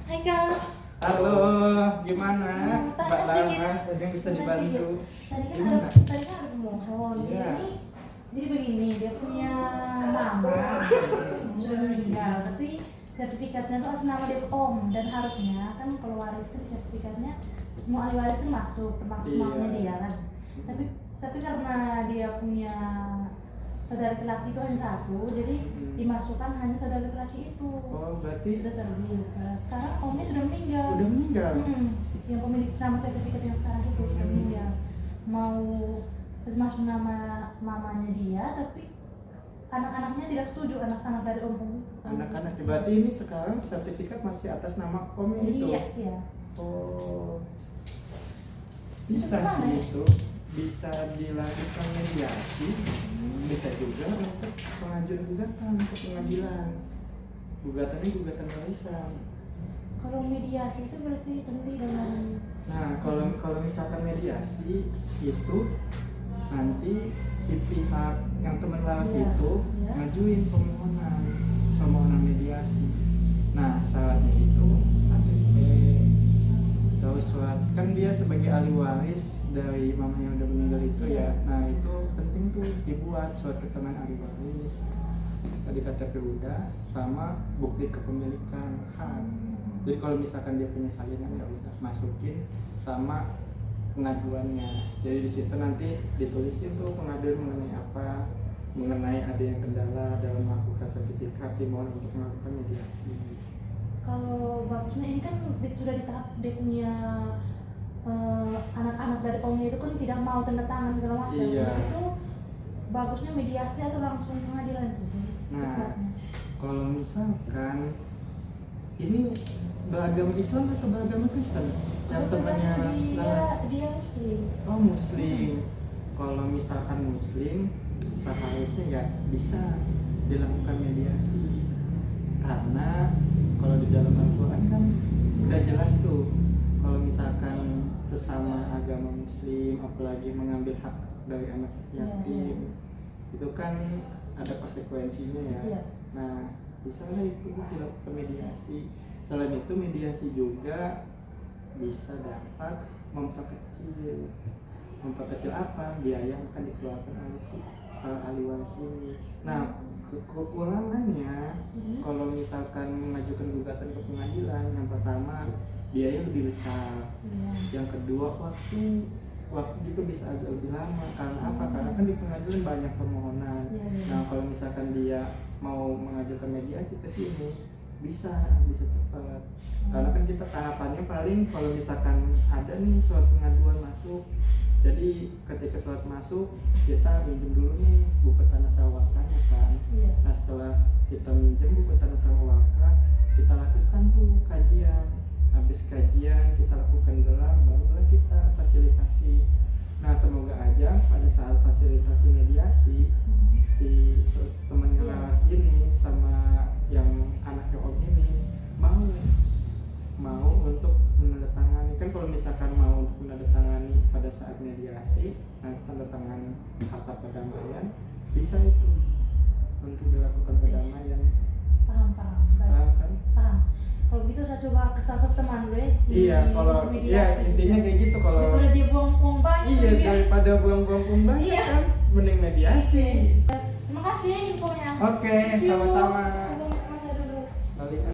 Hai Kak. Halo, gimana? Mbak Tanya Laras, ada yang bisa dibantu? Tadi kan Gimana? ada pemohon. Iya. Jadi begini, dia punya mama sudah meninggal, tapi sertifikatnya tuh atas nama dia Om, dan harusnya kan kalau waris kan sertifikatnya semua ahli waris kan masuk, termasuk Iya. mamanya dia kan. Tapi karena dia punya saudara laki itu hanya satu, jadi dimasukkan hanya saudara laki itu. Oh, berarti Udah terbit. Sekarang omnya sudah meninggal. udah meninggal? Yang pemilik nama sertifikat yang sekarang itu sudah meninggal. Mau masuk nama mamanya dia, tapi anak-anaknya tidak setuju, anak-anak dari om. Anak-anak, berarti ini sekarang sertifikat masih atas nama Om itu? Iya. Oh, bisa sih itu. Bisa dilakukan mediasi, bisa juga untuk pengajuan gugatan ke pengadilan. Gugatannya gugatan warisan. Kalau mediasi itu berarti nanti dengan Nah, kalau misalkan mediasi itu nanti si pihak yang teman Laras Iya, itu iya. ngajuin permohonan mediasi. Nah, syaratnya itu KTP, terus surat, kan dia sebagai ahli waris dari mama yang udah meninggal itu ya. Nah, itu penting tuh dibuat surat keterangan ahli waris. Tadi KTP udah, sama bukti kepemilikan hak. Jadi kalau misalkan dia punya salinan ya udah masukin sama pengaduannya. Jadi di situ nanti ditulisin tuh pengaduan mengenai apa, mengenai ada yang kendala dalam melakukan sertifikat, dimohon untuk melakukan mediasi. kalau bagusnya ini kan sudah di tahap dia punya anak-anak dari omnya itu kan tidak mau tanda tangan segala macam. Iya. Itu bagusnya mediasi atau langsung pengadilan sih? Nah, Tepatnya. kalau misalkan ini beragama Islam atau beragama Kristen? Yang temannya Laras? Dia muslim. Oh, Muslim. Kalau misalkan Muslim, seharusnya ya bisa dilakukan mediasi. Karena kalau di dalam Al-Quran kan udah jelas tuh, kalau misalkan sesama agama Muslim apalagi mengambil hak dari anak yatim, itu kan ada konsekuensinya ya. Iya. Nah, bisa lah itu dilakukan mediasi. Selain itu mediasi juga bisa dapat memperkecil apa biaya yang akan dikeluarkan oleh si ahli waris ini. Nah, kekurangannya kalau misalkan mengajukan gugatan ke pengadilan, yang pertama biaya lebih besar, yang kedua waktu juga bisa agak lebih lama. Karena apa? Karena kan di pengadilan banyak permohonan. Nah, kalau misalkan dia mau mengajukan mediasi ke sini bisa cepat. Karena kan kita tahapannya paling kalau misalkan ada nih surat pengaduan masuk, jadi ketika surat masuk kita minjem dulu nih buku tanah sawakanya kan. Nah, setelah kita minjem buku tanah sawaka, kita lakukan tuh kajian. Habis kajian kita lakukan gelar, barulah kita fasilitasi. Nah, semoga aja pada saat fasilitasi mediasi si temannya Laras ini sama yang anaknya Om ini mau untuk menandatangani. Kan kalau misalkan mau untuk menandatangani pada saat mediasi, nanti tanda tangan akta perdamaian, bisa itu untuk dilakukan perdamaian. Paham. Paham kan? Paham. Kalau gitu saya coba ke staff teman dulu ya. Iya, kalau ya intinya kayak gitu. Kalau daripada dia buang-buang banyak. iya, daripada buang-buang banyak kan mending mediasi. Terima kasih infonya. Oke, sama-sama.